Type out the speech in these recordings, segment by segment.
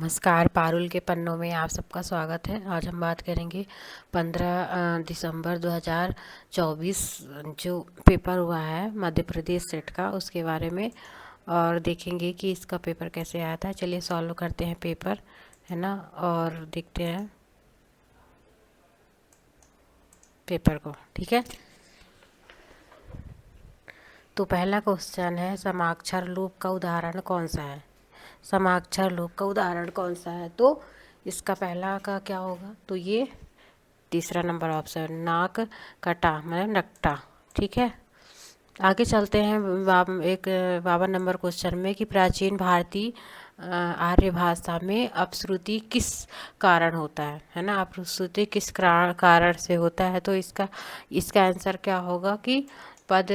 नमस्कार। पारुल के पन्नों में आप सबका स्वागत है। आज हम बात करेंगे 15 दिसंबर 2024 जो पेपर हुआ है मध्य प्रदेश सेट का, उसके बारे में और देखेंगे कि इसका पेपर कैसे आया था। चलिए सॉल्व करते हैं पेपर, है ना, और देखते हैं पेपर को। ठीक है, तो पहला क्वेश्चन है, समाक्षर लूप का उदाहरण कौन सा है। समाक्षर लूप का उदाहरण कौन सा है, तो इसका पहला का क्या होगा, तो ये तीसरा नंबर ऑप्शन, नाक कटा मतलब नकटा। ठीक है, आगे चलते हैं 52 नंबर क्वेश्चन में कि प्राचीन भारतीय आर्य भाषा में अपश्रुति किस कारण होता है ना, अपश्रुति किस कारण से होता है। तो इसका आंसर क्या होगा कि पद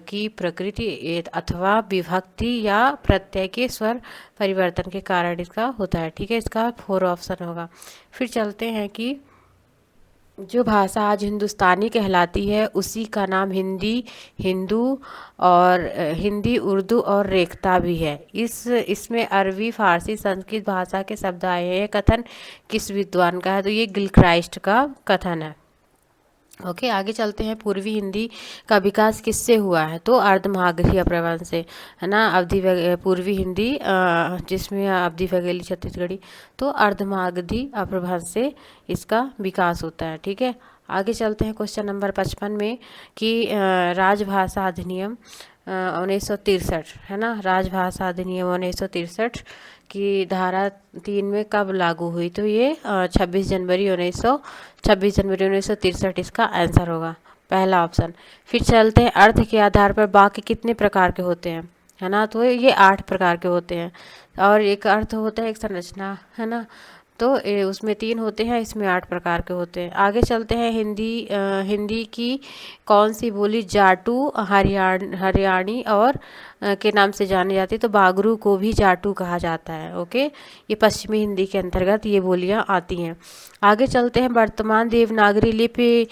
की प्रकृति अथवा विभक्ति या प्रत्यय के स्वर परिवर्तन के कारण इसका होता है। ठीक है, इसका 4 ऑप्शन होगा। फिर चलते हैं कि जो भाषा आज हिंदुस्तानी कहलाती है उसी का नाम हिंदी, उर्दू और रेख्ता भी है। इसमें अरबी, फारसी, संस्कृत भाषा के शब्द आए हैं। ये कथन किस विद्वान का है, तो ये गिलक्राइस्ट का कथन है। ओके, आगे चलते हैं। पूर्वी हिंदी का विकास किससे हुआ है, तो अर्धमागधी अपभ्रंश से, है ना। पूर्वी हिंदी जिसमें अवधि वघेली छत्तीसगढ़ी, तो अर्धमागधी अपभ्रंश से इसका विकास होता है। ठीक है, आगे चलते हैं क्वेश्चन नंबर 55 में कि राजभाषा अधिनियम 1963, है ना, राजभाषा अधिनियम 1963 की धारा 3 में कब लागू हुई, तो ये 26 जनवरी 1963 इसका आंसर होगा, पहला ऑप्शन। फिर चलते हैं, अर्थ के आधार पर वाक्य कितने प्रकार के होते हैं, है ना, तो ये 8 प्रकार के होते हैं। और एक अर्थ होता है, एक संरचना, है ना, तो उसमें 3 होते हैं, इसमें 8 प्रकार के होते हैं। आगे चलते हैं, हिंदी की कौन सी बोली जाटू, हरियाणी और के नाम से जानी जाती है, तो बागरू को भी जाटू कहा जाता है। ओके, ये पश्चिमी हिंदी के अंतर्गत ये बोलियां आती हैं। आगे चलते हैं, वर्तमान देवनागरी लिपि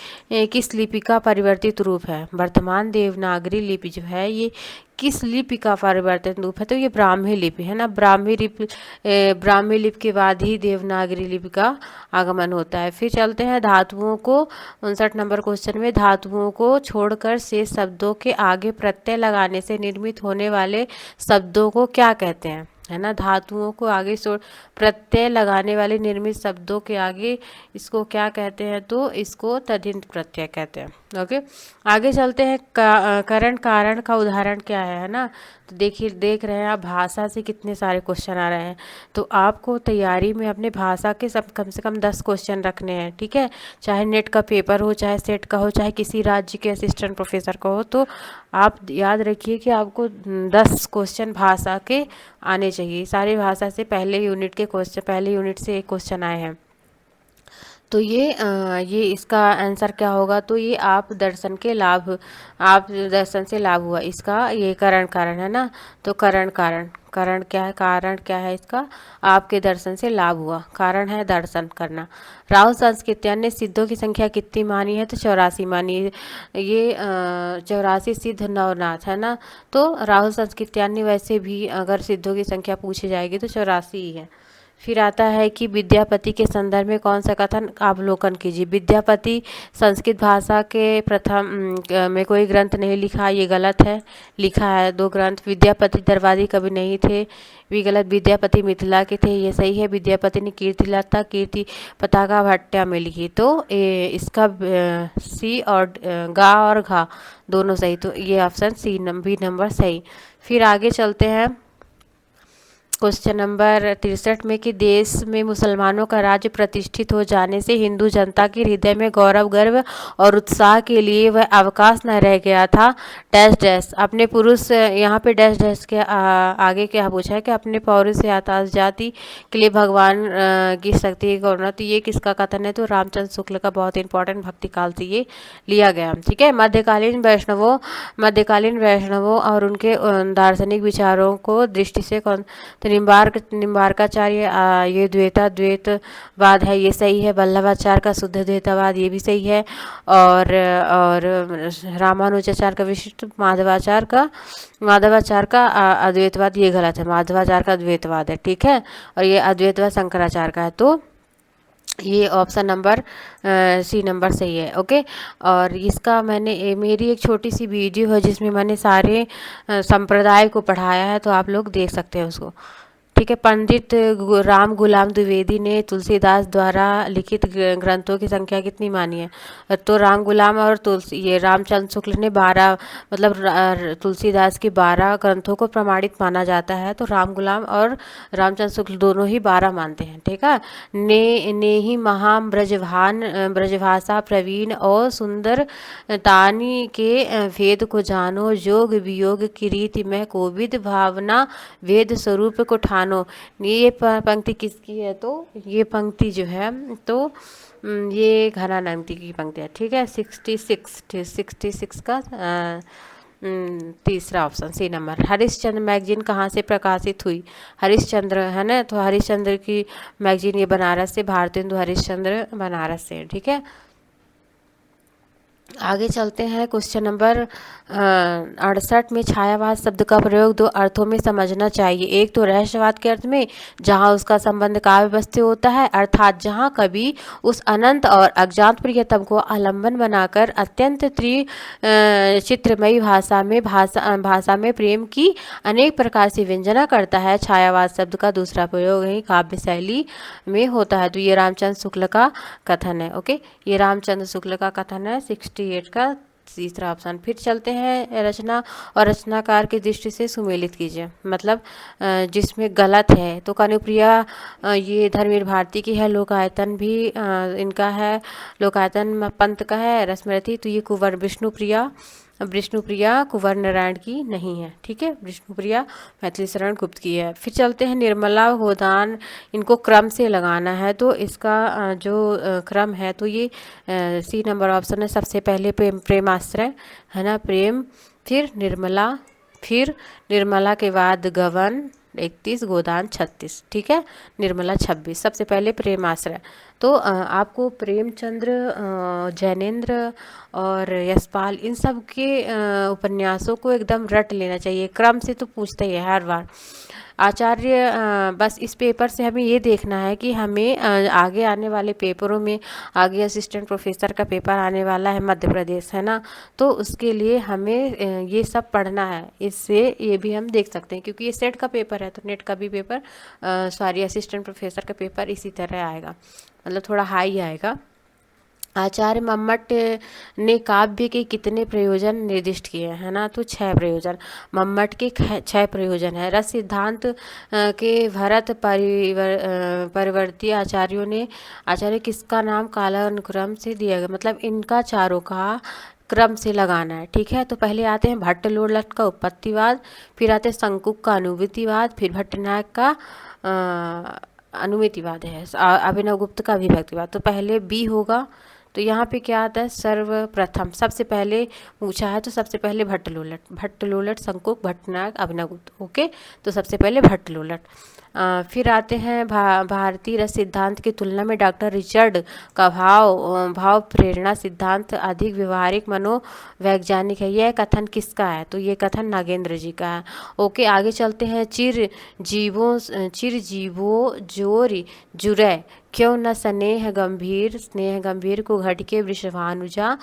किस लिपि का परिवर्तित रूप है। वर्तमान देवनागरी लिपि जो है ये किस लिपि का परिवर्तित रूप है, तो ये ब्राह्मी लिपि, है ना। ब्राह्मी लिपि के बाद ही देवनागरी लिपि का आगमन होता है। फिर चलते हैं धातुओं को, 59 नंबर क्वेश्चन में, धातुओं को छोड़कर शेष शब्दों के आगे प्रत्यय लगाने से निर्मित होने वाले शब्दों को क्या कहते हैं, है ना। धातुओं को आगे प्रत्यय लगाने वाले निर्मित शब्दों के आगे इसको क्या कहते हैं, तो इसको तद्धित प्रत्यय कहते हैं। ओके, आगे चलते हैं, करण कारण का उदाहरण क्या है ना। तो देख रहे हैं आप, भाषा से कितने सारे क्वेश्चन आ रहे हैं, तो आपको तैयारी में अपने भाषा के कम से कम 10 क्वेश्चन रखने हैं। ठीक है, चाहे नेट का पेपर हो, चाहे सेट का हो, चाहे किसी राज्य के असिस्टेंट प्रोफेसर का हो, तो आप याद रखिए कि आपको 10 क्वेश्चन भाषा के आने चाहिए। सारी भाषा से पहले यूनिट से एक क्वेश्चन आए हैं, तो ये इसका आंसर क्या होगा, तो ये आप दर्शन से लाभ हुआ, इसका ये कारण है ना। तो कारण क्या है इसका, आपके दर्शन से लाभ हुआ, कारण है दर्शन करना। राहुल संस्कृत्यान ने सिद्धों की संख्या कितनी मानी है, तो 84 मानी है। ये 84 सिद्ध नवनाथ, है ना। तो राहुल संस्कृत्यान ने वैसे भी अगर सिद्धों की संख्या पूछी जाएगी तो 84 ही है। फिर आता है कि विद्यापति के संदर्भ में कौन सा कथन अवलोकन कीजिए। विद्यापति संस्कृत भाषा के प्रथम में कोई ग्रंथ नहीं लिखा, ये गलत है। लिखा है 2 ग्रंथ। विद्यापति दरबारी कवि नहीं थे, भी गलत। विद्यापति मिथिला के थे, ये सही है। विद्यापति ने कीर्ति पताका भट्टा में लिखी, तो इसका सी और गा और घा दोनों सही, तो ये ऑप्शन बी नंबर सही। फिर आगे चलते हैं क्वेश्चन नंबर 63 में कि देश में मुसलमानों का राज्य प्रतिष्ठित हो जाने से हिंदू जनता के हृदय में गौरव, गर्व और उत्साह के लिए वह अवकाश न रह गया था। डैश डैश अपने पुरुष, यहाँ पे डैश डैश के आगे क्या पूछा है कि अपने पौरुष या आताश जाति के लिए भगवान की शक्ति की गौरव, तो ये किसका कथन है, तो रामचंद्र शुक्ल का बहुत इंपॉर्टेंट भक्ति काल से ये लिया गया। ठीक है, मध्यकालीन वैष्णवों और उनके दार्शनिक विचारों को दृष्टि से तो निम्बार्काचार्य ये द्वैतवाद है, ये सही है। वल्लभाचार्य का शुद्ध द्वैतवाद, ये भी सही है। और रामानुजाचार्य का विशिष्ट, माधवाचार्य का अद्वैतवाद, ये गलत है। माधवाचार्य का द्वैतवाद है, ठीक है। और ये अद्वैतवाद शंकराचार्य का है। तो ये ऑप्शन नंबर सी नंबर सही है। ओके। और इसका मेरी एक छोटी सी वीडियो है जिसमें मैंने सारे संप्रदाय को पढ़ाया है, तो आप लोग देख सकते हैं उसको, ठीक है। पंडित राम गुलाम द्विवेदी ने तुलसीदास द्वारा लिखित ग्रंथों की संख्या कितनी मानी है? तो राम गुलाम और ये रामचंद्र शुक्ल ने 12, मतलब तुलसीदास की 12 ग्रंथों को प्रमाणित माना जाता है। तो राम गुलाम और रामचंद्र शुक्ल दोनों ही 12 मानते हैं, ठीक है। ने ही महाम ब्रजभाषा प्रवीण और सुंदर तानी के भेद को जानो, योग वियोग की रीति में कोविद भावना वेद स्वरूप को ठानो। ये पंक्ति किसकी है? तो ये पंक्ति जो है, तो ये घनानंदी की पंक्ति है, ठीक है। 66 का तीसरा option C number. Harishchandra magazine कहाँ से प्रकाशित हुई? हरिश्चंद्र है ना, तो हरिश्चंद्र की मैगजीन ये बनारस से, भारतेंदु हरिश्चंद्र बनारस से, ठीक है। आगे चलते हैं। क्वेश्चन नंबर 68 में छायावाद शब्द का प्रयोग 2 अर्थों में समझना चाहिए। एक तो रहस्यवाद के अर्थ में, जहां उसका संबंध काव्य वस्तु होता है, अर्थात जहां कवि उस अनंत और अज्ञात प्रियतम को आलंबन बनाकर अत्यंत चित्रमयी भाषा में प्रेम की अनेक प्रकार से व्यंजना करता है। छायावाद शब्द का दूसरा प्रयोग ही काव्य शैली में होता है। तो ये रामचंद्र शुक्ल का कथन है। ओके, ये रामचंद्र शुक्ल का कथन है, 68 का तीसरा ऑप्शन। फिर चलते हैं रचना और रचनाकार की दृष्टि से सुमेलित कीजिए, मतलब जिसमें गलत है। तो कनुप्रिया ये धर्मवीर भारती की है, लोकायतन भी इनका है, लोकायतन पंत का है, रसमरथी। तो ये कुंवर विष्णुप्रिया कुंवर नारायण की नहीं है, ठीक है। विष्णुप्रिया मैथिली शरण गुप्त की है। फिर चलते हैं निर्मला गोदान, इनको क्रम से लगाना है। तो इसका जो क्रम है, तो ये सी नंबर ऑप्शन है। सबसे पहले प्रेमाश्रय है ना, प्रेम, फिर निर्मला के बाद गवन 31, गोदान 36, ठीक है। निर्मला 26, सबसे पहले प्रेमाश्रय। तो आपको प्रेमचंद्र, जैनेन्द्र और यशपाल, इन सब के उपन्यासों को एकदम रट लेना चाहिए, क्रम से तो पूछते ही है हर बार। आचार्य बस इस पेपर से हमें ये देखना है कि हमें आगे आने वाले पेपरों में, आगे असिस्टेंट प्रोफेसर का पेपर आने वाला है मध्य प्रदेश, है ना। तो उसके लिए हमें ये सब पढ़ना है, इससे ये भी हम देख सकते हैं, क्योंकि ये सेट का पेपर है, तो नेट का भी पेपर, सॉरी असिस्टेंट प्रोफेसर का पेपर इसी तरह आएगा, मतलब थोड़ा हाई आएगा। आचार्य मम्मट ने काव्य के कितने प्रयोजन निर्दिष्ट किए हैं ना? तो 6 प्रयोजन। मम्मट के 6 प्रयोजन है। रस सिद्धांत के भरत परिवर्ती आचार्य किसका नाम कालानुक्रम से दिया गया, मतलब इनका चारों का क्रम से लगाना है, ठीक है। तो पहले आते हैं भट्टलोलट का उत्पत्तिवाद, फिर आते हैं शंकुक का अनुभूतिवाद, फिर भट्टनायक का अनुमितिवाद है, अभिनव गुप्त का अभिव्यक्तिवाद। तो पहले बी होगा। तो यहाँ पे क्या आता है? सर्वप्रथम, सबसे पहले पूछा है, तो सबसे पहले भट्टलोलट, शंकुक, भट्टनायक, अभिनवगुप्त। ओके, तो सबसे पहले भट्टलोलट। फिर आते हैं भारतीय रस सिद्धांत की तुलना में डॉक्टर रिचर्ड का भाव प्रेरणा सिद्धांत अधिक व्यवहारिक मनोवैज्ञानिक है। यह कथन किसका है? तो ये कथन नागेंद्र जी का है। ओके, आगे चलते हैं। चिर जीवो जोर जुरै क्यों न स्नेह गंभीर को घट के वृषभानुजा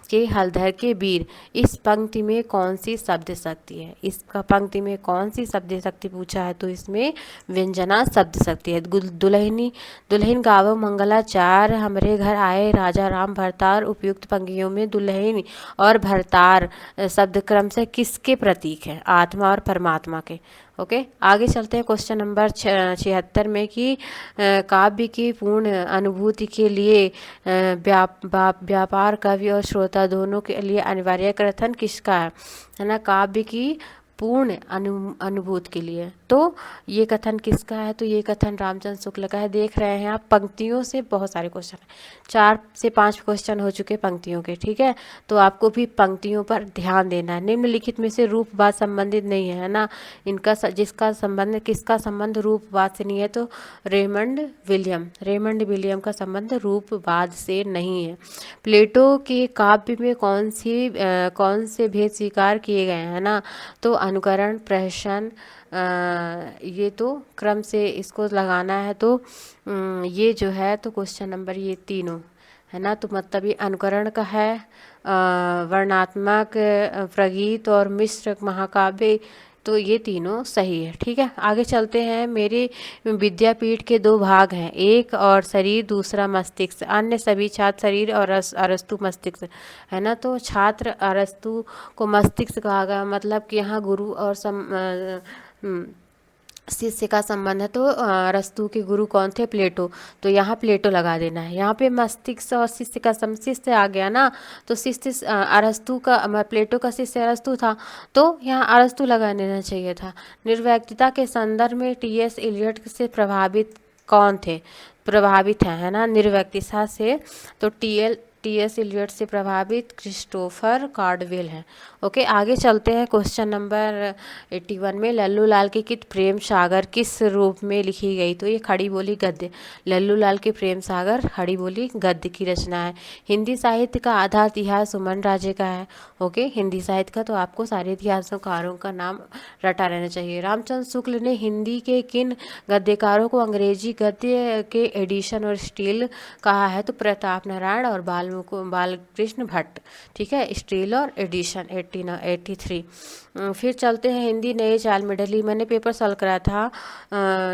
के हलधर के वीर। इस पंक्ति में कौन सी शब्द शक्ति है? इसका पंक्ति में कौन सी शब्द शक्ति पूछा है? तो इसमें व्यंजना शब्द शक्ति है। दुल्हन गावो मंगलाचार, हमरे घर आए राजा राम भरतार। उपयुक्त पंक्तियों में दुल्हन और भरतार शब्द क्रम से किसके प्रतीक है? आत्मा और परमात्मा के। ओके, आगे चलते हैं क्वेश्चन नंबर 76 में कि काव्य की पूर्ण अनुभूति के लिए व्यापार कवि और श्रोता दोनों के लिए अनिवार्य कथन किसका है ना? काव्य की पूर्ण अनुभूत के लिए। तो ये कथन किसका है? तो ये कथन रामचंद्र शुक्ल का है। देख रहे हैं आप पंक्तियों से बहुत सारे क्वेश्चन हैं, 4 से 5 क्वेश्चन हो चुके पंक्तियों के, ठीक है। तो आपको भी पंक्तियों पर ध्यान देना है। निम्नलिखित में से रूपवाद संबंधित नहीं है ना, इनका जिसका संबंध, किसका संबंध रूपवाद से नहीं है? तो रेमंड विलियम का संबंध रूपवाद से नहीं है। प्लेटो के काव्य में कौन से भेद स्वीकार किए गए हैं ना? तो अनुकरण, प्रहसन, ये तो क्रम से इसको लगाना है। तो ये जो है तो क्वेश्चन नंबर ये तीनों है ना, तो मतलब ये अनुकरण का है, वर्णात्मक, प्रगीत और मिश्र महाकाव्य, तो ये तीनों सही है, ठीक है। आगे चलते हैं। मेरे विद्यापीठ के 2 भाग हैं, एक और शरीर, दूसरा मस्तिष्क, अन्य सभी छात्र शरीर और अरस्तु मस्तिष्क, है ना। तो छात्र अरस्तु को मस्तिष्क कहा गया, मतलब कि यहाँ गुरु और शिष्य का संबंध है। तो अरस्तु के गुरु कौन थे? प्लेटो, तो यहाँ प्लेटो लगा देना है। यहाँ पे मस्तिष्क और शिष्य का शिष्य आ गया ना, तो शिष्य अरस्तु का, प्लेटो का शिष्य अरस्तु था, तो यहाँ अरस्तु लगा देना चाहिए था। निर्व्यक्तता के संदर्भ में टी.एस. इलियट से प्रभावित कौन थे? प्रभावित है ना, निर्व्यक्तता से, तो टी.एस. इलियट से प्रभावित क्रिस्टोफर कार्डवेल हैं। ओके, आगे चलते हैं। क्वेश्चन नंबर 81 में लल्लू लाल की कित प्रेम सागर किस रूप में लिखी गई? तो ये खड़ी बोली गद्य, लल्लू लाल की प्रेम सागर खड़ी बोली गद्य की रचना है। हिंदी साहित्य का आधा इतिहास सुमन राजे का है। ओके, हिंदी साहित्य का, तो आपको सारे इतिहासकारों का नाम रटा रहना चाहिए। रामचंद्र शुक्ल ने हिंदी के किन गद्यकारों को अंग्रेजी गद्य के एडिशन और स्टील कहा है? तो प्रताप नारायण और बालकृष्ण भट्ट, ठीक है, स्टील और एडिशन 83। फिर चलते हैं। हिंदी नए चाल में ढली, मैंने पेपर सॉल्व कराया था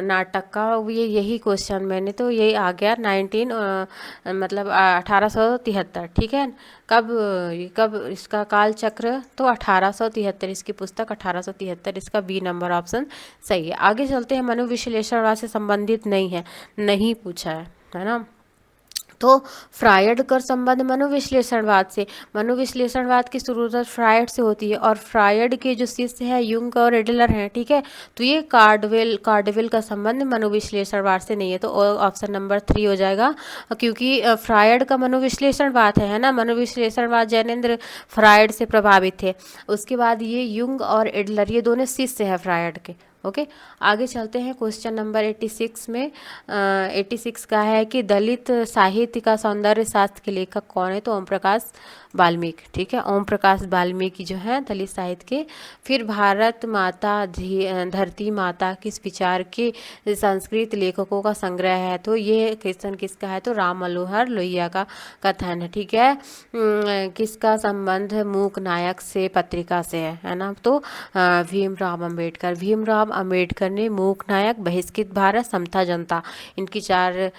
नाटक का, ये यही क्वेश्चन मैंने, तो यही आ गया 1873, ठीक है। कब इसका काल चक्र? तो 1873, इसकी पुस्तक 1873, इसका बी नंबर ऑप्शन सही है। आगे चलते हैं। मनोविश्लेषणवाद से संबंधित नहीं है, नहीं पूछा है ना। तो फ्रायड का संबंध मनोविश्लेषणवाद से, मनोविश्लेषणवाद की शुरुआत फ्रायड से होती है, और फ्रायड के जो शिष्य हैं यूंग और एडलर हैं, ठीक है। तो ये कार्डवेल का संबंध मनोविश्लेषणवाद से नहीं है, तो ऑप्शन नंबर 3 हो जाएगा, क्योंकि फ्रायड का मनोविश्लेषणवाद है ना, मनोविश्लेषणवाद जैनेंद्र फ्रायड से प्रभावित थे। उसके बाद ये यूंग और एडलर, ये दोनों शिष्य हैं फ्रायड के। ओके, आगे चलते हैं। क्वेश्चन नंबर 86 में 86 का है कि दलित साहित्य का सौंदर्य शास्त्र के लेखक कौन है? तो ओम प्रकाश वाल्मीकि, ठीक है, ओम प्रकाश वाल्मीकि जो है दलित साहित्य के। फिर भारत माता धरती माता किस विचार के संस्कृत लेखकों का संग्रह है? तो ये क्वेश्चन किसका है? तो राम मनोहर लोहिया का कथन है, ठीक है। किसका संबंध मूक नायक से पत्रिका से है ना? तो भीमराव अम्बेडकर ने मूक नायक, बहिष्कृत भारत, समता जनता, इनकी 4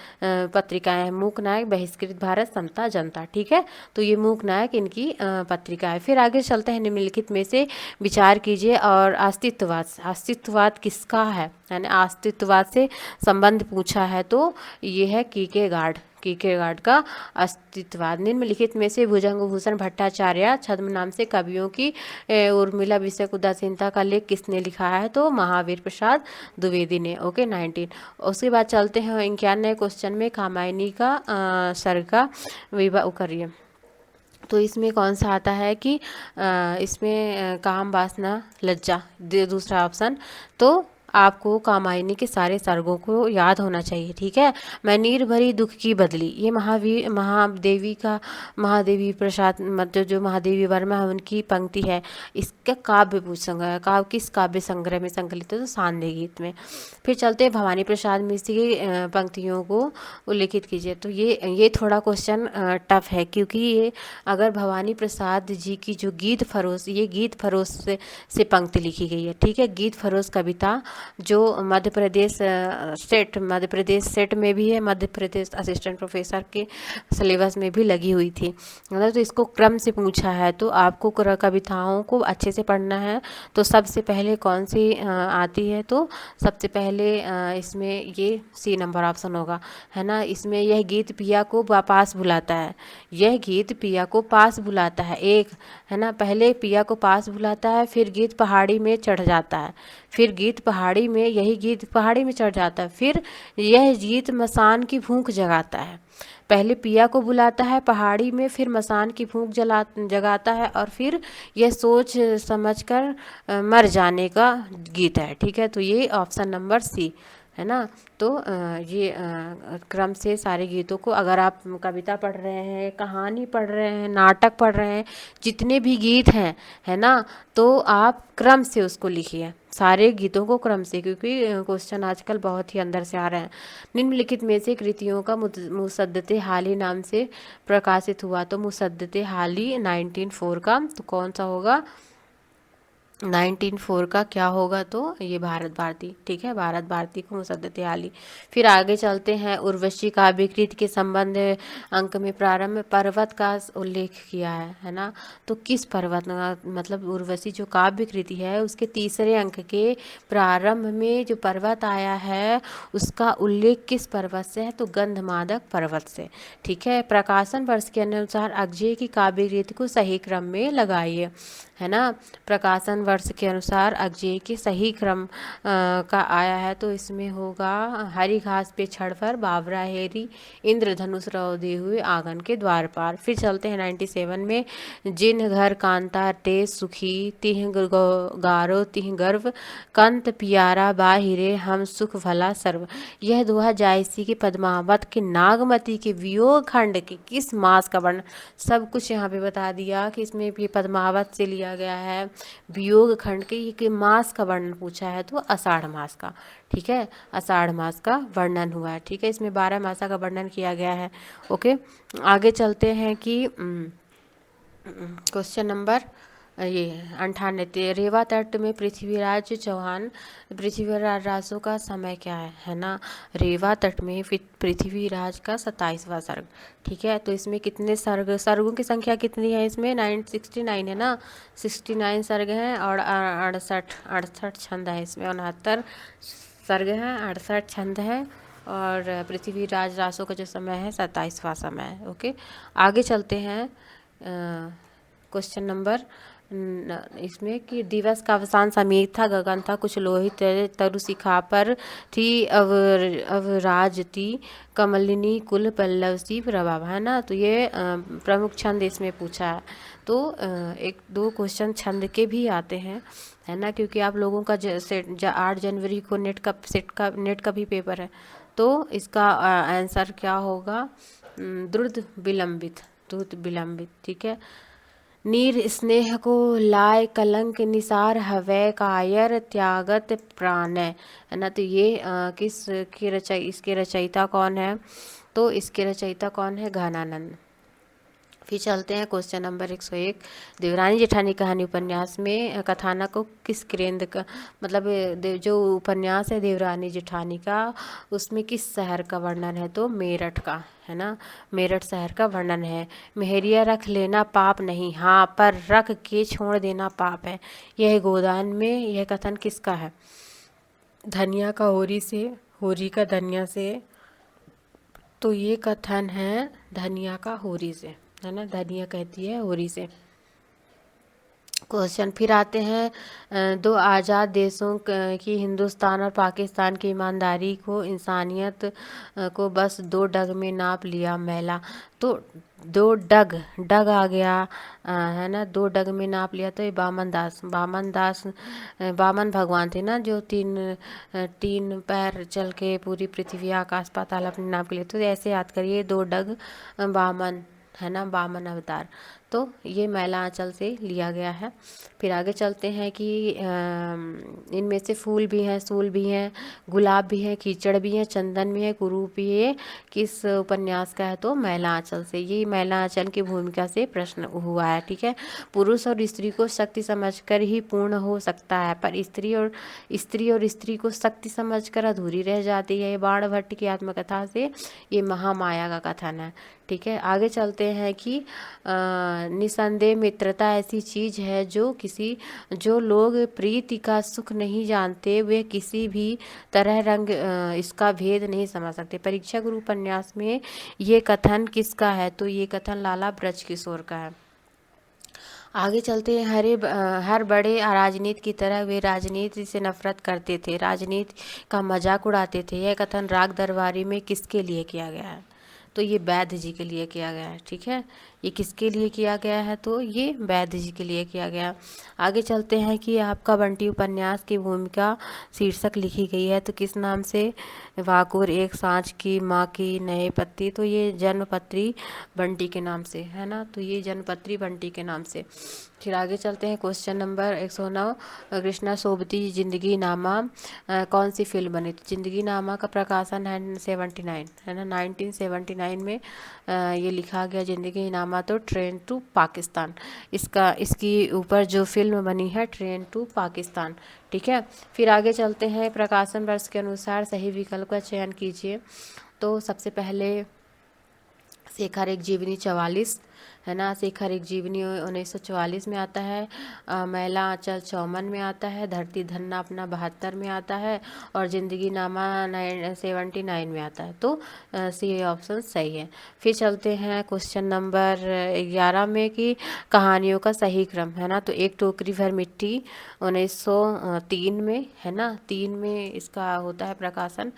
पत्रिकाएं हैं, मूक नायक, बहिष्कृत भारत, समता जनता, ठीक है। तो ये मूक नायक इनकी पत्रिका है। फिर आगे चलते हैं। निम्नलिखित में से विचार कीजिए। और अस्तित्ववाद किसका है? यानी अस्तित्ववाद से संबंध पूछा है, तो ये है कीकेगार्ड का अस्तित्ववाद। निम्नलिखित में से भुजंगभूषण भट्टाचार्य छद्म नाम से कवियों की उर्मिला विषयक उदासीनता का लेख किसने लिखा है? तो महावीर प्रसाद द्विवेदी ने। ओके, 19। उसके बाद चलते हैं 91 क्वेश्चन में। कामायनी का सर्ग का विवाह करिए, तो इसमें कौन सा आता है कि इसमें काम वासना लज्जा, दूसरा ऑप्शन। तो आपको कामायनी के सारे सर्गों को याद होना चाहिए, ठीक है। मैं नीर भरी दुख की बदली, ये महादेवी प्रसाद, मतलब जो महादेवी वर्मा है उनकी पंक्ति है। इसका काव्य संग्रह, किस काव्य संग्रह में संकलित है? तो सांध्य गीत में। फिर चलते हैं भवानी प्रसाद मिश्र की पंक्तियों को उल्लेखित कीजिए। तो ये थोड़ा क्वेश्चन टफ है, क्योंकि ये अगर भवानी प्रसाद जी की जो गीत फरोश से पंक्ति लिखी गई है, ठीक है। गीत फरोश कविता जो मध्य प्रदेश मध्य प्रदेश सेट में भी है, मध्य प्रदेश असिस्टेंट प्रोफेसर के सिलेबस में भी लगी हुई थी। मतलब तो इसको क्रम से पूछा है, तो आपको कविताओं को अच्छे से पढ़ना है। तो सबसे पहले कौन सी आती है, तो सबसे पहले इसमें ये सी नंबर ऑप्शन होगा, है ना। इसमें यह गीत पिया को पास बुलाता है, यह गीत पिया को पास बुलाता है, एक, है ना। पहले पिया को पास बुलाता है, फिर गीत पहाड़ी में चढ़ जाता है, फिर गीत पहाड़ी में, यही गीत पहाड़ी में चढ़ जाता है, फिर यह गीत मसान की भूख जगाता है। पहले पिया को बुलाता है पहाड़ी में, फिर मसान की भूख जगाता है, और फिर यह सोच समझकर मर जाने का गीत है। ठीक है, तो ये ऑप्शन नंबर सी, है ना। तो ये क्रम से सारे गीतों को, अगर आप कविता पढ़ रहे हैं, कहानी पढ़ रहे हैं, नाटक पढ़ रहे हैं, जितने भी गीत हैं, है ना, तो आप क्रम से उसको लिखिए, सारे गीतों को क्रम से, क्योंकि क्वेश्चन आजकल बहुत ही अंदर से आ रहे हैं। निम्नलिखित में से कृतियों का मुसद्दते हाली नाम से प्रकाशित हुआ, तो मुसद्दते हाली 1904 का, तो कौन सा होगा, 1904 का क्या होगा, तो ये भारत भारती। ठीक है, भारत भारती को मुसद्दते आली। फिर आगे चलते हैं, उर्वशी काव्यकृत के संबंध अंक में प्रारंभ में पर्वत का उल्लेख किया है ना। तो किस पर्वत, मतलब उर्वशी जो काव्य कृति है उसके तीसरे अंक के प्रारंभ में जो पर्वत आया है उसका उल्लेख किस पर्वत से है, तो गंधमादक पर्वत से। ठीक है, प्रकाशन वर्ष के अनुसार अक्षय की काव्य कृति को सही क्रम में लगाइए, है ना। प्रकाशन वर्ष के अनुसार अक्षय के सही क्रम का आया है, तो इसमें होगा हरी घास पे छड़ पर बाबरा हेरी, इंद्रधनुष रौदे हुए आंगन के द्वार पार। फिर चलते हैं 97 में, जिन घर कांता ते सुखी, तिह गारो तिह गर्व, कंत पियारा बाहिरे हम सुख भला सर्व। यह दोहा जायसी के पद्मावत के नागमती के वियोग खंड के किस मास का वर्णन, सब कुछ यहाँ पे बता दिया कि इसमें भी पद्मावत से लिया गया है, वियोग खंड के मास का वर्णन पूछा है, तो आषाढ़ मास का। ठीक है, आषाढ़ मास का वर्णन हुआ है। ठीक है, इसमें 12 मासा का वर्णन किया गया है। ओके, आगे चलते हैं कि क्वेश्चन नंबर ये 98, रेवा तट में पृथ्वीराज चौहान, पृथ्वीराज रासों का समय क्या है ना। रेवा तट में पृथ्वीराज का 27वां सर्ग। ठीक है, तो इसमें कितने सर्गों की संख्या कितनी है, इसमें 969 है ना, 69 सर्ग हैं, और 68 छंद है, इसमें 69 सर्ग हैं, 68 छंद है, और पृथ्वीराज रासों का जो समय है 27वां समय है। ओके, आगे चलते हैं क्वेश्चन नंबर इसमें कि दिवस का अवसान समीर था, गगन था कुछ लोहित, तरु शिखा पर थी अवराज थी, कमलिनी कुल पल्लव सी प्रभाव, है ना। तो ये प्रमुख छंद इसमें पूछा है। तो एक दो क्वेश्चन छंद के भी आते हैं, है ना, क्योंकि आप लोगों का 8 जनवरी को नेट का भी पेपर है। तो इसका आंसर क्या होगा, द्रुत विलंबित। ठीक है, नीर स्नेह को लाय कलंक निसार हवै कायर त्यागत प्राणय, है ना। तो ये इसके रचयिता कौन है, तो इसके रचयिता कौन है, घनानंद। फिर चलते हैं क्वेश्चन नंबर 101, देवरानी जेठानी कहानी उपन्यास में कथानक को किस केंद्र का, मतलब जो उपन्यास है देवरानी जेठानी का, उसमें किस शहर का वर्णन है, तो मेरठ का, है ना, मेरठ शहर का वर्णन है। मेहरिया रख लेना पाप नहीं, हाँ पर रख के छोड़ देना पाप है, यह गोदान में, यह कथन किसका है, धनिया का होरी का धनिया से, तो ये कथन है धनिया का होरी से, है ना, धनिया कहती है होरी से। क्वेश्चन फिर आते हैं, दो आज़ाद देशों की हिंदुस्तान और पाकिस्तान की ईमानदारी को, इंसानियत को बस 2 डग में नाप लिया मैला। तो 2 डग आ गया, है ना, 2 डग में नाप लिया, तो ये बामन भगवान थे ना, जो तीन पैर चल के पूरी पृथ्वी आकाश पाताल अपने नाप के लिए, तो ऐसे याद करिए 2 डग बामन, है ना, बामन अवतार। तो ये मैला आंचल से लिया गया है। फिर आगे चलते हैं कि इनमें से फूल भी हैं, सूल भी हैं, गुलाब भी है, कीचड़ भी है, चंदन भी है, कुरूप भी है, किस उपन्यास का है? तो मैला आंचल से। ये मैला आंचल की भूमिका से प्रश्न हुआ है। ठीक है, पुरुष और स्त्री को शक्ति समझकर ही पूर्ण हो सकता है, पर स्त्री को शक्ति समझकर अधूरी रह जाती है। ये बाण भट्ट की आत्मकथा से ये महामाया का कथन है। ठीक है, आगे चलते हैं कि निसंदेह मित्रता ऐसी चीज है जो लोग प्रीति का सुख नहीं जानते, वे किसी भी तरह रंग इसका भेद नहीं समझ सकते। परीक्षा गुरु उपन्यास में ये कथन किसका है? तो ये कथन लाला ब्रजकिशोर का है। आगे चलते हैं। हर बड़े राजनीति की तरह वे राजनीति से नफरत करते थे, राजनीति का मजाक उड़ाते थे। यह कथन राग दरबारी में किसके लिए किया गया है? तो ये वैद्य जी के लिए किया गया है। ठीक है, ये किसके लिए किया गया है? तो ये वैद्य जी के लिए किया गया। आगे चलते हैं कि आपका बंटी उपन्यास की भूमिका शीर्षक लिखी गई है, तो किस नाम से? वाकुर, एक सांझ की, माँ की, नए पत्ती। तो ये जन्मपत्री बंटी के नाम से है ना, तो ये जन्मपत्री बंटी के नाम से। फिर आगे चलते हैं क्वेश्चन नंबर 109। कृष्णा सोबती जिंदगी नामा कौन सी फिल्म बनी? तो जिंदगी नामा का प्रकाशन है 79 है ना, 1979 में ये लिखा गया जिंदगी नामा। तो ट्रेन टू पाकिस्तान इसकी ऊपर जो फिल्म बनी है, ट्रेन टू पाकिस्तान। ठीक है, फिर आगे चलते हैं। प्रकाशन वर्ष के अनुसार सही विकल्प का चयन कीजिए। तो सबसे पहले शेखर एक जीवनी 44 है ना, शेखर एक जीवनी 1944 में आता है। मैला आंचल 54 में आता है। धरती धन्ना अपना 72 में आता है। और जिंदगी नामा 79 में आता है। तो सी ऑप्शन सही है। फिर चलते हैं क्वेश्चन नंबर 11 में कि कहानियों का सही क्रम है ना, तो एक टोकरी भर मिट्टी 1903 में है ना, 3 में इसका होता है प्रकाशन।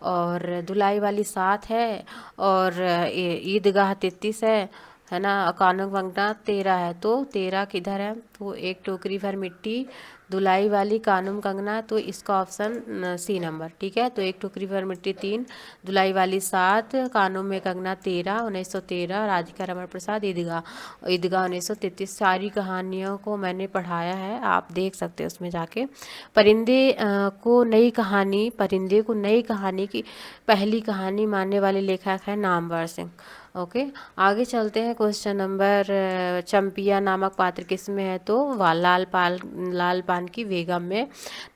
और धुलाई वाली 7 है। और ईदगाह 33 है ना, कानून वंगना 13 है। तो 13 किधर है? तो एक टोकरी भर मिट्टी, धुलाई वाली, कानून कंगना। तो इसका ऑप्शन सी नंबर। ठीक है, तो एक टोकरी भर मिट्टी 3, धुलाई वाली 7, कानून में कंगना 13 1913, राधिका रमण प्रसाद ईदगाह 1933। सारी कहानियों को मैंने पढ़ाया है, आप देख सकते हैं उसमें जाके। परिंदे को नई कहानी की पहली कहानी मानने वाले लेखक है नामवर सिंह। ओके, आगे चलते हैं। क्वेश्चन नंबर चंपिया नामक पात्र किसमें है? तो लाल पान की बेगम में।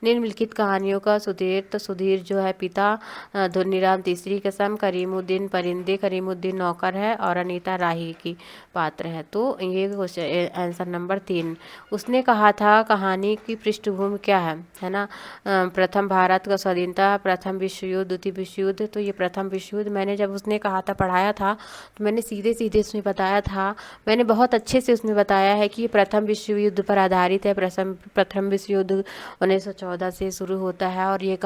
निम्नलिखित कहानियों का सुधीर जो है पिता, धुनीराम तीसरी कसम, करीमुद्दीन परिंदे, करीमुद्दीन नौकर है, और अनीता राही की पात्र है। तो ये क्वेश्चन आंसर नंबर 3। उसने कहा था कहानी की पृष्ठभूमि क्या है ना? प्रथम भारत का स्वाधीनता, प्रथम विश्व युद्ध, द्वितीय विश्व युद्ध। तो ये प्रथम विश्व युद्ध मैंने जब उसने कहा था पढ़ाया था, तो मैंने सीधे सीधे उसमें बताया था, मैंने बहुत अच्छे से उसमें बताया है कि ये प्रथम विश्व युद्ध पर आधारित है। प्रथम विश्व युद्ध 1914 से शुरू होता है, और ये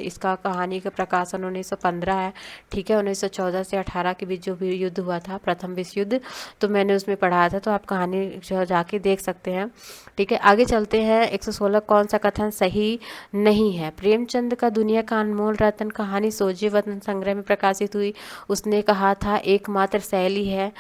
इसका कहानी का प्रकाशन 1915 है। ठीक है, 1914 से 18 के बीच जो भी युद्ध हुआ था, प्रथम विश्व युद्ध, तो मैंने उसमें पढ़ाया था, तो आप कहानी जो जाके देख सकते हैं। ठीक है, आगे चलते हैं। 116 कौन सा कथन सही नहीं है? प्रेमचंद का दुनिया का अनमोल रत्न कहानी सोजे वतन संग्रह में प्रकाशित हुई। उसने कहा था एकमात्र शैली है।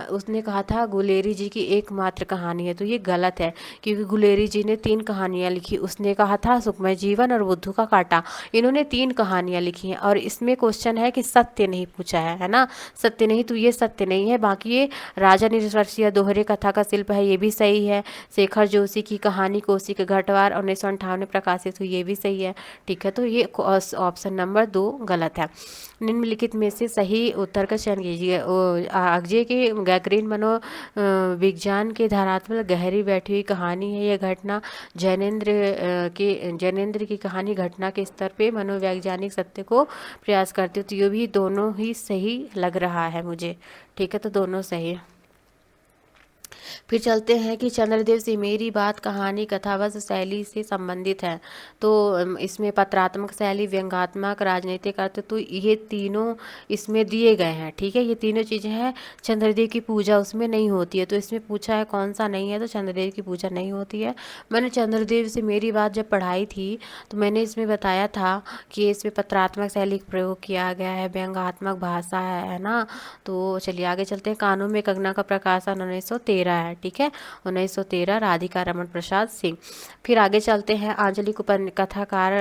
उसने कहा था गुलेरी जी की एकमात्र कहानी है। तो ये गलत है, क्योंकि गुलेरी जी ने 3 कहानियाँ लिखी। उसने कहा था सुखमय जीवन और बुद्धू का कांटा, इन्होंने 3 कहानियाँ लिखी हैं। और इसमें क्वेश्चन है कि सत्य नहीं पूछा है ना, सत्य नहीं, तो ये सत्य नहीं है। बाकी ये राजा निर्वंशिया दोहरे कथा का शिल्प है, ये भी सही है। शेखर जोशी की कहानी कोसी के घटवार 1958 में प्रकाशित हुई, ये भी सही है। ठीक है, तो ये ऑप्शन नंबर 2 गलत है। निम्नलिखित में से सही उत्तर का चयन कीजिए। आगजे के गैग्रीन विज्ञान के धरातल गहरी बैठी हुई कहानी है। यह घटना जैनेन्द्र की कहानी घटना के स्तर पे मनोवैज्ञानिक सत्य को प्रयास करती है। तो ये भी दोनों ही सही लग रहा है मुझे। ठीक है, तो दोनों सही है। फिर चलते हैं कि चंद्रदेव से मेरी बात कहानी कथावश शैली से संबंधित है। तो इसमें पत्रात्मक शैली, व्यंग्यात्मक, राजनीतिक अर्थ, तो ये तीनों इसमें दिए गए हैं। ठीक है, ये तीनों चीज़ें हैं। चंद्रदेव की पूजा उसमें नहीं होती है, तो इसमें पूछा है कौन सा नहीं है, तो चंद्रदेव की पूजा नहीं होती है। मैंने चंद्रदेव से मेरी बात जब पढ़ाई थी तो मैंने इसमें बताया था कि इसमें पत्रात्मक शैली का प्रयोग किया गया है, व्यंग्यात्मक भाषा है ना। तो चलिए आगे चलते हैं। कानून में कंगना का प्रकाशन 1913 है। ठीक है, 1913, राधिका रमन प्रसाद सिंह। फिर आगे चलते हैं। आंचलिक कथाकार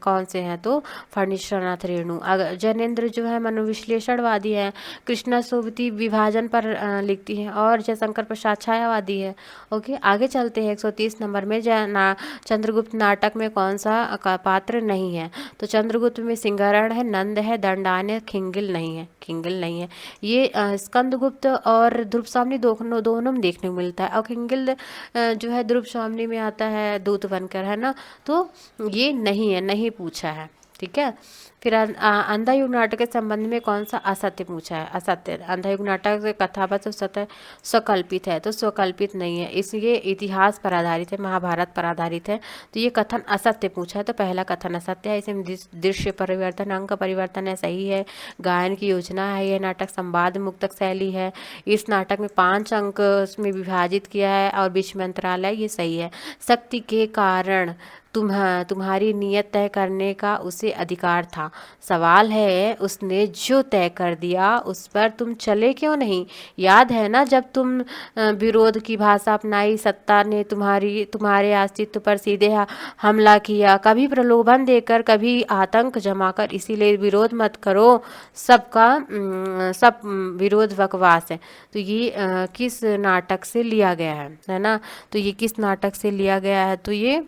कौन से हैं, तो फणीश्वरनाथ रेणु। जैनेन्द्र जो है मनोविश्लेषणवादी है। कृष्णा सोबती विभाजन पर लिखती हैं, और जयशंकर प्रसाद छायावादी है। ओके, आगे चलते हैं। 130 नंबर में चंद्रगुप्त नाटक में कौन सा पात्र नहीं है, तो चंद्रगुप्त में सिंहरण है, नंद है, दंडान है, खिंगिल नहीं है। खिंगिल नहीं है। ये स्कंदगुप्त और ध्रुवसाम्नी दोनों में देखने को मिलता है, और खिंगिल जो है ध्रुवसाम्नी में आता है दूत बनकर, है ना। तो ये नहीं है, नहीं पूछा है। ठीक है, फिर अंधा युग नाटक के संबंध में कौन सा असत्य पूछा है। असत्य, अंधा युग नाटक से कथावत सत्य स्वकल्पित है, तो स्वकल्पित नहीं है। ये इतिहास पर आधारित है, महाभारत पर आधारित है, तो ये कथन असत्य पूछा है, तो पहला कथन असत्य है। इसमें दृश्य परिवर्तन, अंक परिवर्तन है, सही है। गायन की योजना है, यह नाटक संवाद मुक्तक शैली है। इस नाटक में 5 अंक उसमें विभाजित किया है, और बीच में अंतराल है, ये सही है। शक्ति के कारण तुम्हारी नियत तय करने का उसे अधिकार था। सवाल है, उसने जो तय कर दिया उस पर तुम चले क्यों नहीं। याद है ना, जब तुम विरोध की भाषा अपनाई, सत्ता ने तुम्हारे अस्तित्व पर सीधे हमला किया, कभी प्रलोभन देकर, कभी आतंक जमाकर। इसीलिए विरोध मत करो, सब विरोध बकवास है। तो ये किस नाटक से लिया गया है ना। तो ये किस नाटक से लिया गया है, तो ये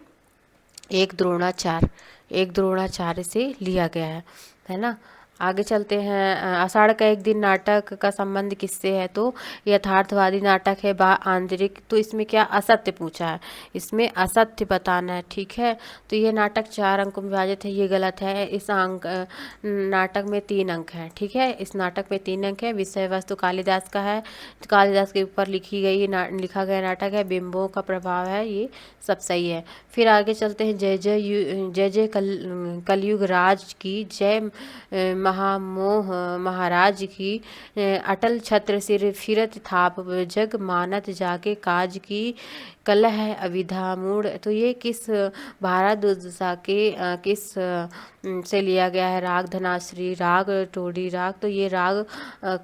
एक द्रोणाचार्य से लिया गया है ना। आगे चलते हैं। आषाढ़ का एक दिन नाटक का संबंध किससे है, तो यथार्थवादी नाटक है, आंतरिक। तो इसमें क्या असत्य पूछा है, इसमें असत्य बताना है। ठीक है, तो ये नाटक 4 अंकों में विभाजित है, ये गलत है। इस नाटक में 3 अंक हैं। ठीक है, इस नाटक में 3 अंक है। विषय वस्तु कालिदास का है, कालिदास के ऊपर लिखा गया नाटक है, बिंबों का प्रभाव है, ये सब सही है। फिर आगे चलते हैं। जय जय कलयुग राज की जय, महामोह महाराज की, अटल छत्र सिर फिरत थाप, जग मानत जाके काज की, कलह अविधा मूढ़। तो ये किस भारत दुर्दशा के किस से लिया गया है, राग धनाश्री, राग टोडी राग। तो ये राग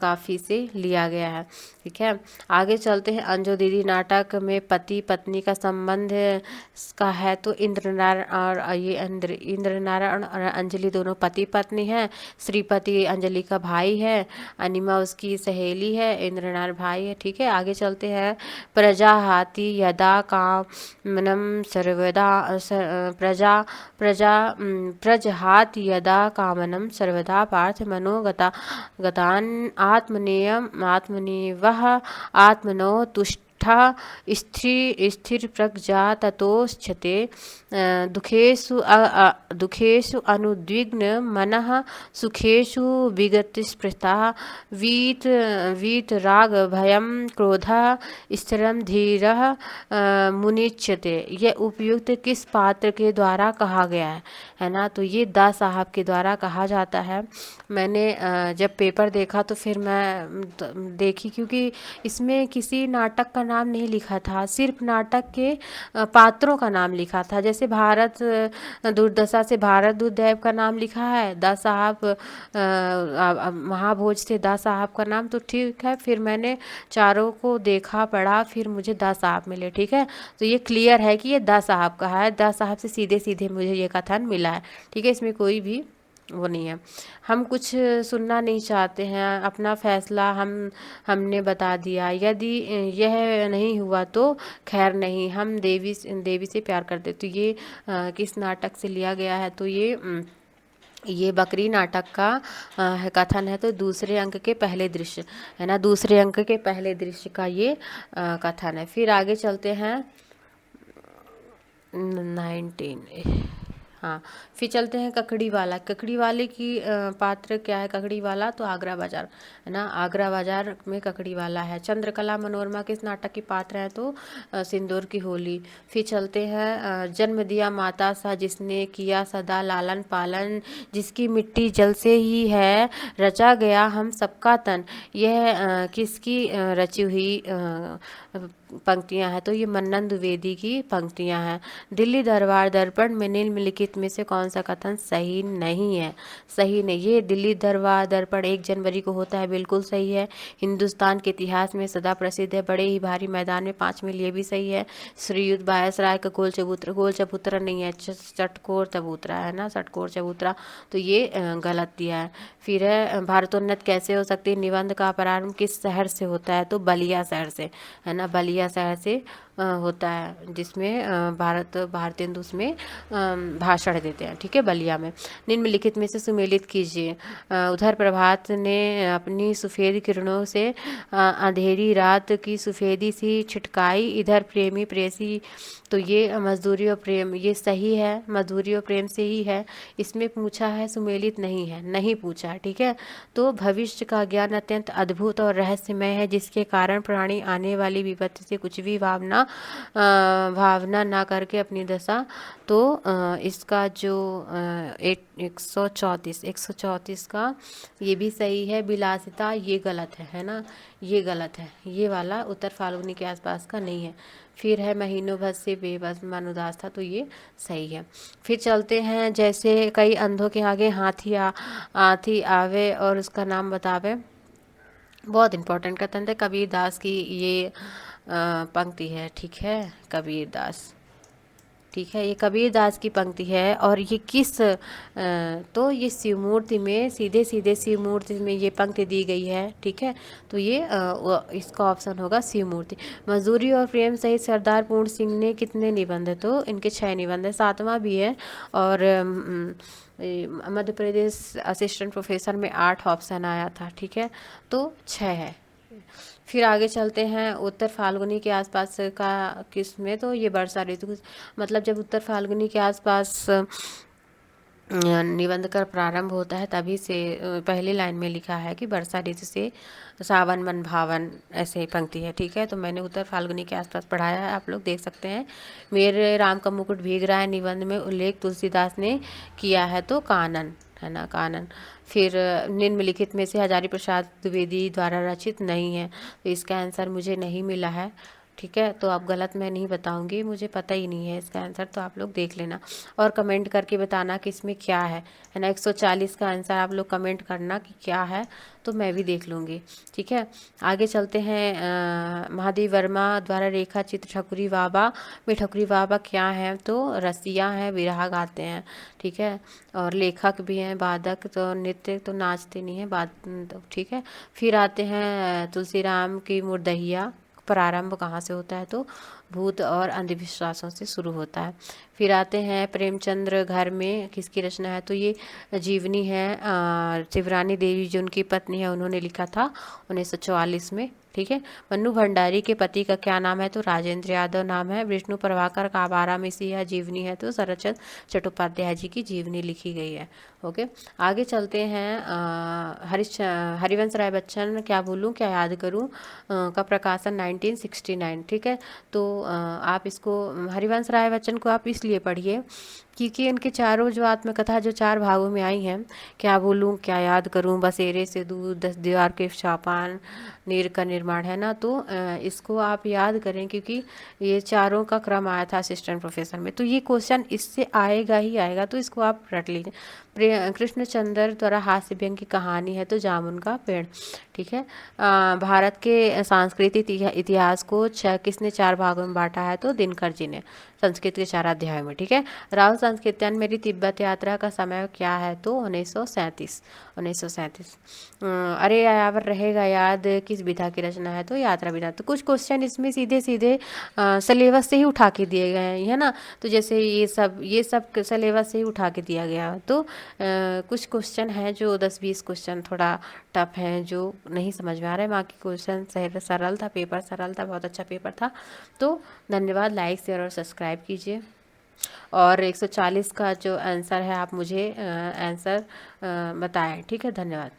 काफ़ी से लिया गया है। ठीक है, आगे चलते हैं। अंजो दीदी नाटक में पति पत्नी का संबंध का है, तो इंद्र नारायण और इंद्र नारायण और अंजलि दोनों पति पत्नी हैं। श्रीपति अंजलि का भाई है, अनिमा उसकी सहेली है, इंद्र नारायण भाई है। ठीक है, आगे चलते हैं। प्रजाहाति यदा कामनम सर्वदा प्रजहात यदा कामनम सर्वदा पार्थ मनोगता गतान आत्मनेवः आत्मनो तुष्ट स्थिर प्रज्ञा ततोच्यते, दुखेषु अनुद्विग्न मनः, सुखेषु विगतस्पृहः, वीतराग भयं क्रोधः, स्थिरं धीरः मुनिच्यते। यह उपयुक्त किस पात्र के द्वारा कहा गया है ना। तो ये दा साहब के द्वारा कहा जाता है। मैंने जब पेपर देखा तो फिर मैं देखी, क्योंकि इसमें किसी नाटक का नाम नहीं लिखा था, सिर्फ नाटक के पात्रों का नाम लिखा था। जैसे भारत दुर्दशा से भारत दुर्दैव का नाम लिखा है, दा साहब महाभोज से दा साहब का नाम। तो ठीक है, फिर मैंने चारों को देखा पढ़ा, फिर मुझे दा साहब मिले। ठीक है, तो ये क्लियर है कि ये दा साहब का है, दा साहब से सीधे सीधे मुझे ये कथन मिला है। ठीक है, इसमें कोई भी वो नहीं है। हम कुछ सुनना नहीं चाहते हैं, अपना फैसला हमने बता दिया। यदि यह नहीं हुआ तो खैर नहीं, हम देवी से प्यार करते। तो ये किस नाटक से लिया गया है, तो ये बकरी नाटक का कथन है। तो दूसरे अंक के पहले दृश्य है ना, दूसरे अंक के पहले दृश्य का ये कथन है। फिर आगे चलते हैं। 19 हाँ। फिर चलते हैं ककड़ी वाला। ककड़ी वाले की पात्र क्या है? ककड़ी वाला तो आगरा बाजार, है ना, आगरा बाजार में ककड़ी वाला है। चंद्रकला मनोरमा किस नाटक की पात्र है? तो सिंदूर की होली। फिर चलते हैं जन्म दिया माता सा जिसने किया सदा लालन पालन, जिसकी मिट्टी जल से ही है, रचा गया हम सबका तन। यह किसकी रची हुई पंक्तियां हैं? तो ये मन्नन द्विवेदी की पंक्तियां हैं। दिल्ली दरबार दर्पण में निम्नलिखित में से कौन सा कथन सही नहीं है? सही नहीं, ये दिल्ली दरबार दर्पण 1 जनवरी को होता है, बिल्कुल सही है। हिंदुस्तान के इतिहास में सदा प्रसिद्ध है, बड़े ही भारी मैदान में 5 मील, ये भी सही है। श्रीयुत बायसराय का गोल चबूतरा नहीं है, चटकोर चबूतरा है ना, चटकोर चबूतरा, तो ये गलत दिया है। फिर है भारतोन्नत कैसे हो सकती है? निबंध का प्रारंभ किस शहर से होता है? तो बलिया शहर से, है ना, बलिया शहर से होता है, जिसमें भारतेंदु उसमें भाषण देते हैं, ठीक है, बलिया में। निम्नलिखित में से सुमेलित कीजिए। उधर प्रभात ने अपनी सफ़ेद किरणों से अंधेरी रात की सफ़ेदी सी छिटकाई, इधर प्रेमी प्रेयसी, तो ये मजदूरी और प्रेम, ये सही है, मजदूरी और प्रेम से ही है। इसमें पूछा है, सुमेलित नहीं है, नहीं पूछा है, ठीक है। तो भविष्य का ज्ञान अत्यंत अद्भुत और रहस्यमय है, जिसके कारण प्राणी आने वाली विपत्ति से कुछ भी भावना ना करके अपनी दशा, तो इसका जो 134 का ये भी सही है। विलासिता ये गलत है ना, ये गलत है, ये वाला उत्तर फाल्गुनी के आसपास का नहीं है। फिर है महीनों भर से बेबस मन उदास था, तो ये सही है। फिर चलते हैं, जैसे कई अंधों के आगे हाथी आवे और उसका नाम बतावे। बहुत इंपॉर्टेंट कथन है, कबीर दास की ये पंक्ति है, ठीक है, कबीर दास, ठीक है, ये कबीर दास की पंक्ति है। और ये किस तो ये शिव मूर्ति में, सीधे सीधे शिव मूर्ति में ये पंक्ति दी गई है, ठीक है। तो ये इसका ऑप्शन होगा शिव मूर्ति। मजदूरी और प्रेम सहित सरदार पूर्ण सिंह ने कितने निबंध है? तो इनके 6 निबंध है, 7वां भी है। और मध्य प्रदेश असिस्टेंट प्रोफेसर में 8 ऑप्शन आया था, ठीक है, तो 6 है। फिर आगे चलते हैं, उत्तर फाल्गुनी के आसपास का किस में? तो ये वर्षा ऋतु, मतलब जब उत्तर फाल्गुनी के आसपास निबंध का प्रारंभ होता है, तभी से पहली लाइन में लिखा है कि वर्षा ऋतु से सावन मन भावन, ऐसे ही पंक्ति है, ठीक है। तो मैंने उत्तर फाल्गुनी के आसपास पढ़ाया है, आप लोग देख सकते हैं। मेरे राम का मुकुट भीग रहा है निबंध में उल्लेख तुलसीदास ने किया है, तो कानन, है ना, कानन। फिर निम्नलिखित में से हजारी प्रसाद द्विवेदी द्वारा रचित नहीं है, तो इसका आंसर मुझे नहीं मिला है, ठीक है। तो आप गलत मैं नहीं बताऊंगी, मुझे पता ही नहीं है इसका आंसर, तो आप लोग देख लेना और कमेंट करके बताना कि इसमें क्या है ना। 140 का आंसर आप लोग कमेंट करना कि क्या है, तो मैं भी देख लूँगी, ठीक है। आगे चलते हैं, महादेव वर्मा द्वारा रेखा चित्र ठकुरी बाबा में, ठकुरी बाबा क्या है? तो रसिया हैं, विरहा गाते हैं, ठीक है, और लेखक भी हैं, वादक, तो नृत्य तो नाचते नहीं हैं, तो ठीक है। फिर आते हैं तुलसीराम की मुर्दहिया, प्रारंभ कहाँ से होता है? तो भूत और अंधविश्वासों से शुरू होता है। फिर आते हैं प्रेमचंद्र घर में किसकी रचना है? तो ये जीवनी है, शिवरानी देवी जो उनकी पत्नी है, उन्होंने लिखा था 1944 में, ठीक है। मन्नू भंडारी के पति का क्या नाम है? तो राजेंद्र यादव नाम है। विष्णु प्रभाकर का 12 में से यह जीवनी है, तो शरद चट्टोपाध्याय जी की जीवनी लिखी गई है, ओके। आगे चलते हैं, हरिवंश राय बच्चन क्या भूलूं क्या याद करूं का प्रकाशन 1969, ठीक है। तो आप इसको, हरिवंश राय बच्चन को आप इसलिए पढ़िए क्योंकि इनके चारों जो आत्मकथा जो 4 भागों में आई हैं, क्या भूलूं क्या याद करूं, बसेरे से दूर, 10 दीवार के चापान, नीर का निर्माण, है ना। तो इसको आप याद करें क्योंकि ये चारों का क्रम आया था असिस्टेंट प्रोफेसर में, तो ये क्वेश्चन इससे आएगा ही आएगा, तो इसको आप रट लीजिए। कृष्णचंद्र द्वारा हास्य व्यंग की कहानी है, तो जामुन का पेड़, ठीक है। भारत के सांस्कृतिक इतिहास को किसने 4 भागों में बांटा है? तो दिनकर जी ने, संस्कृत के 4 अध्यायों में, ठीक है। राहुल संस्कृत्यान मेरी तिब्बत यात्रा का समय क्या है? तो 1937। अरे यावर रहेगा याद किस विधा की रचना है? तो यात्रा विधा। तो कुछ क्वेश्चन इसमें सीधे सीधे सिलेबस से ही उठा के दिए गए हैं, है ना। तो जैसे ये सब सिलेबस से ही उठा के दिया गया, तो कुछ क्वेश्चन हैं जो 10-20 क्वेश्चन थोड़ा टफ हैं, जो नहीं समझ में आ रहा है। बाकी क्वेश्चन सरल था, पेपर सरल था, बहुत अच्छा पेपर था। तो धन्यवाद, लाइक शेयर और सब्सक्राइब कीजिए। और 140 का जो आंसर है आप मुझे आंसर बताएं। ठीक है, धन्यवाद।